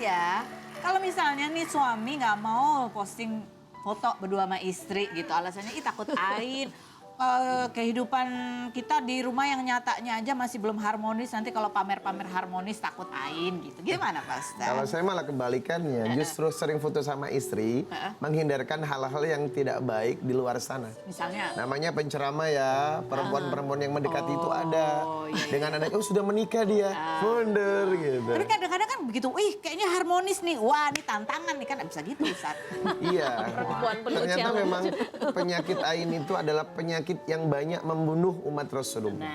ya, kalau misalnya nih suami nggak mau posting foto berdua sama istri gitu, alasannya takut ain. Kehidupan kita di rumah yang nyatanya aja masih belum harmonis, nanti kalau pamer-pamer harmonis takut ain gitu. Gimana Pak Ustadz? Kalau saya malah kebalikannya, justru sering foto sama istri, menghindarkan hal-hal yang tidak baik di luar sana. Misalnya? Namanya penceramah ya, perempuan-perempuan yang mendekati itu ada. Iya. Dengan anak, sudah menikah dia, wonder gitu. Tapi kadang-kadang kan begitu, kayaknya harmonis nih, wah ini tantangan nih, kan bisa gitu Ustadz. Iya, ternyata memang penyakit ain itu adalah penyakit yang banyak membunuh umat Rasulullah.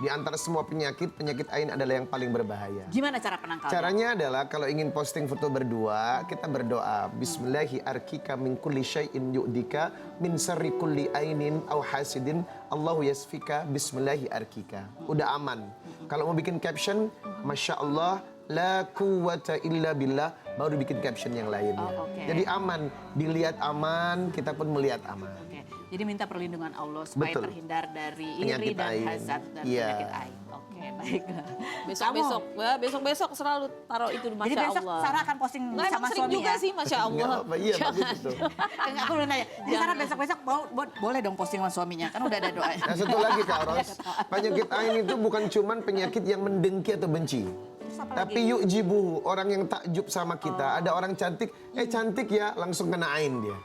Di antara semua penyakit ain adalah yang paling berbahaya. Gimana cara penangkalnya? Caranya adalah kalau ingin posting foto berdua, kita berdoa. Bismillahi arkika min kulli syai'in yu'dika min syarri kulli ainin aw hasidin Allahu yasfika bismillahi arkika. Udah aman. Kalau mau bikin caption, Masya Allah, la quwwata illa billah, baru bikin caption yang lainnya. Jadi aman, dilihat aman, kita pun melihat aman. Jadi minta perlindungan Allah supaya terhindar dari iri dan hasad dan penyakit ain. Oke, baik. Besok-besok selalu taruh itu, Masya Allah. Jadi besok Sarah akan posting sama suami juga ya? sih, Masya Allah. Iya, bagus itu. Enggak, aku belum nanya. Jadi Sarah besok-besok boleh dong posting sama suaminya, kan udah ada doanya. Nah, satu lagi Kak Ros, penyakit ain itu bukan cuman penyakit yang mendengki atau benci. Tapi yu'jibuhu, orang yang takjub sama kita. Ada orang cantik, cantik ya, langsung kena ain dia.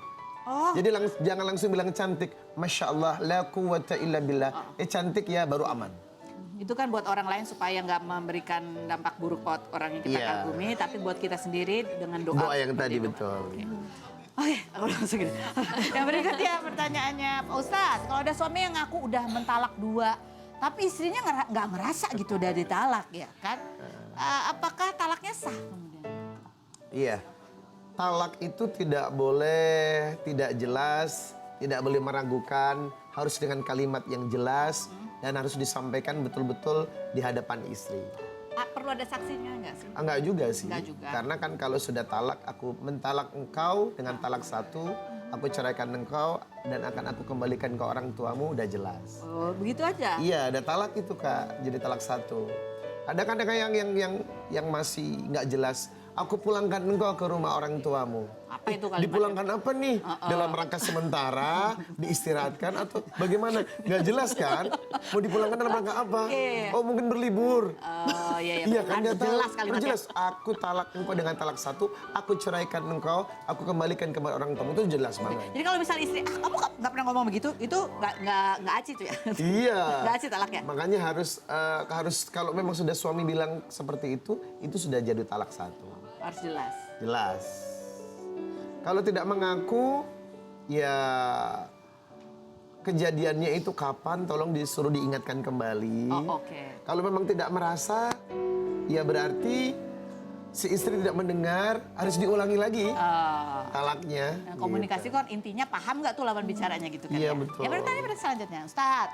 Jadi jangan langsung bilang cantik, Masya Allah, la quwwata illa billah. Cantik ya, baru aman. Itu kan buat orang lain supaya nggak memberikan dampak buruk buat orang yang kita kagumi, tapi buat kita sendiri dengan doa. Doa yang tadi, betul. Oke, aku langsung gini. Yang berikutnya pertanyaannya, Pak Ustadz, kalau ada suami yang ngaku udah mentalak 2, tapi istrinya nggak ngerasa gitu udah ditalak ya kan? Apakah talaknya sah kemudian? Iya. Talak itu tidak boleh tidak jelas, tidak boleh meragukan, harus dengan kalimat yang jelas dan harus disampaikan betul-betul di hadapan istri. Perlu ada saksinya nggak sih? Enggak juga sih. Enggak juga. Karena kan kalau sudah talak, aku mentalak engkau dengan talak 1, aku ceraikan engkau dan akan aku kembalikan ke orang tuamu, udah jelas. Oh, begitu aja? Iya, ada talak itu Kak, jadi talak 1. Ada kan yang masih nggak jelas. Aku pulangkan engkau ke rumah orang tuamu. Apa itu kalimatnya? Dipulangkan apa nih? Dalam rangka sementara, diistirahatkan atau bagaimana? Nggak jelas kan? Mau dipulangkan dalam rangka apa? Oh mungkin berlibur. Oh iya kan dia jelas kalimatnya. jelas. Aku talak engkau dengan talak 1, aku ceraikan engkau, aku kembalikan ke orang tuamu, itu jelas banget. Jadi kalau misalnya istri, kamu nggak pernah ngomong begitu, itu nggak aci tuh ya? Iya. Nggak aci talaknya? Makanya harus kalau memang sudah suami bilang seperti itu sudah jadi talak 1. Harus jelas. Jelas. Kalau tidak mengaku, ya kejadiannya itu kapan, tolong disuruh diingatkan kembali. Kalau memang tidak merasa, ya berarti si istri tidak mendengar, harus diulangi lagi talaknya. Nah, komunikasi kan intinya paham nggak tuh lawan bicaranya gitu kan? Iya, betul. Ya bertanya selanjutnya, Ustadz.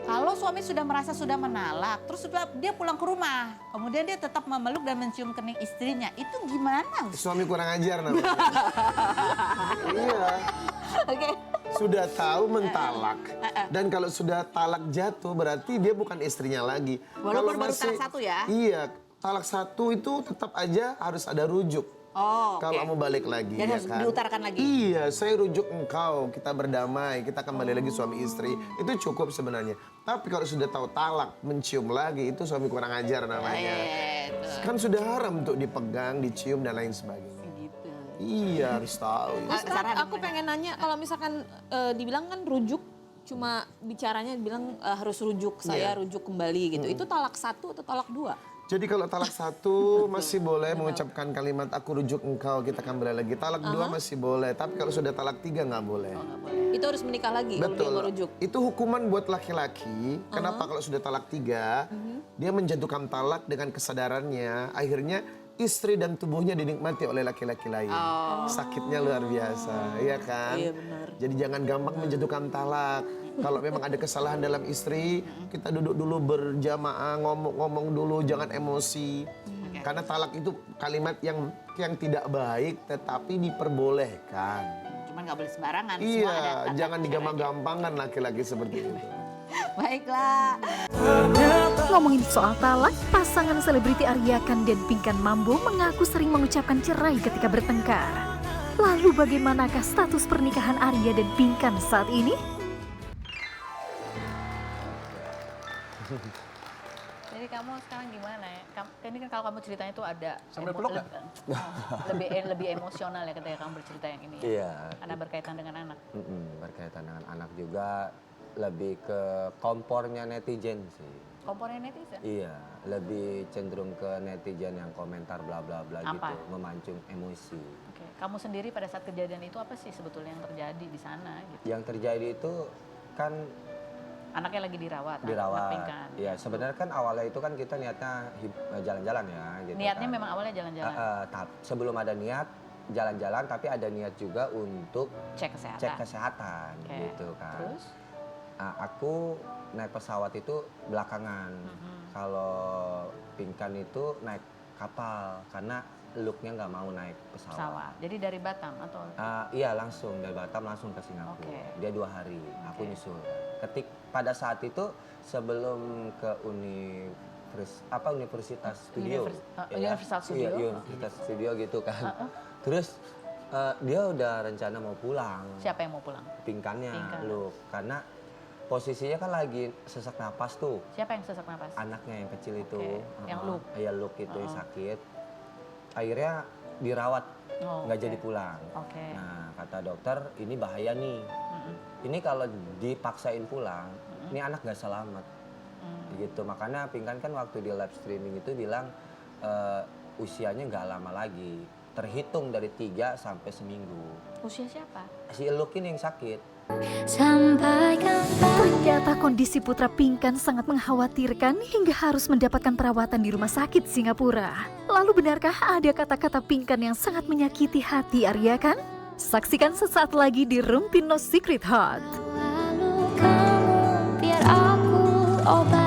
Kalau suami sudah merasa sudah menalak, terus dia pulang ke rumah, kemudian dia tetap memeluk dan mencium kening istrinya, itu gimana? Suami kurang ajar namanya. Iya. Sudah tahu mentalak, dan kalau sudah talak jatuh berarti dia bukan istrinya lagi. Walaupun baru talak 1 ya? Iya, talak 1 itu tetap aja harus ada rujuk. Kalau mau balik lagi, dan ya harus kan? diutarakan lagi. Iya, saya rujuk engkau, kita berdamai, kita kembali lagi suami istri. Itu cukup sebenarnya. Tapi kalau sudah tahu talak, mencium lagi, itu suami kurang ajar namanya. Kan sudah haram untuk dipegang, dicium dan lain sebagainya. Gitu. Iya, harus tahu. Ustadz, aku pengen nanya, kalau misalkan dibilang kan rujuk, cuma bicaranya bilang harus rujuk, saya rujuk kembali gitu. Itu talak 1 atau talak 2? Jadi kalau talak 1 masih boleh mengucapkan kalimat aku rujuk engkau, kita kembali lagi. Talak 2 masih boleh, tapi kalau sudah talak 3 nggak boleh. Itu harus menikah lagi kalau dia mau rujuk? Itu hukuman buat laki-laki. Kenapa kalau sudah talak 3, dia menjatuhkan talak dengan kesadarannya. Akhirnya istri dan tubuhnya dinikmati oleh laki-laki lain. Sakitnya luar biasa, iya kan? Iya benar. Jadi jangan gampang menjatuhkan talak. Kalau memang ada kesalahan dalam istri, kita duduk dulu berjamaah, ngomong dulu, jangan emosi. Karena talak itu kalimat yang tidak baik, tetapi diperbolehkan. Cuman nggak boleh sembarangan. Iya, jangan digampang-gampangkan laki-laki seperti itu. Baiklah. Ngomongin soal talak, pasangan selebriti Arya Khan dan Pinkan Mambo mengaku sering mengucapkan cerai ketika bertengkar. Lalu bagaimanakah status pernikahan Arya dan Pinkan saat ini? Jadi kamu sekarang gimana ya? Ini kan kalau kamu ceritanya tuh ada Sambil peluk nggak? lebih emosional ya ketika kamu bercerita yang ini. Ya? Iya. Karena berkaitan dengan anak. Berkaitan dengan anak juga, lebih ke kompornya netizen sih. Komponen netizen. Iya, lebih cenderung ke netizen yang komentar bla bla bla Apa? gitu, memancing emosi. Oke. Kamu sendiri pada saat kejadian itu apa sih sebetulnya yang terjadi di sana gitu? Yang terjadi itu kan Anaknya lagi dirawat. Anak dirawat. Pinkan. Ya, sebenarnya kan awalnya itu kan kita niatnya jalan-jalan ya gitu. Niatnya kan. memang awalnya jalan-jalan. Sebelum ada niat jalan-jalan, tapi ada niat juga untuk Cek kesehatan. cek kesehatan Oke. gitu kan. Terus? Aku naik pesawat itu belakangan. Kalau Pinkan itu naik kapal karena looknya nggak mau naik pesawat. Pesawat. Jadi dari Batam atau? Iya langsung dari Batam langsung ke Singapura. Oke. Dia 2 hari, aku Oke. nyusul. Pada saat itu sebelum ke Universitas Studio. Universal Studio. Iya, Universitas Studio gitu kan. Terus dia udah rencana mau pulang. Siapa yang mau pulang? Pinkannya, Pinkan. Luke. Karena posisinya kan lagi sesak napas tuh. Siapa yang sesak napas? Anaknya yang kecil itu. Oke, yang Luke. Iya, Luke itu yang sakit. Akhirnya dirawat, Oh, nggak oke. jadi pulang. Oke. Nah, kata dokter, ini bahaya nih. Ini kalau dipaksain pulang, ini anak nggak selamat. Gitu. Makanya Pinkan kan waktu di live streaming itu bilang usianya nggak lama lagi. Terhitung dari 3 sampai seminggu. Usia siapa? Si Luke ini yang sakit. Ternyata kondisi putra Pinkan sangat mengkhawatirkan hingga harus mendapatkan perawatan di rumah sakit Singapura. Lalu benarkah ada kata-kata Pinkan yang sangat menyakiti hati Arya Khan? Saksikan sesaat lagi di Room Pin No Secret Heart. Lalu kamu biar aku obat.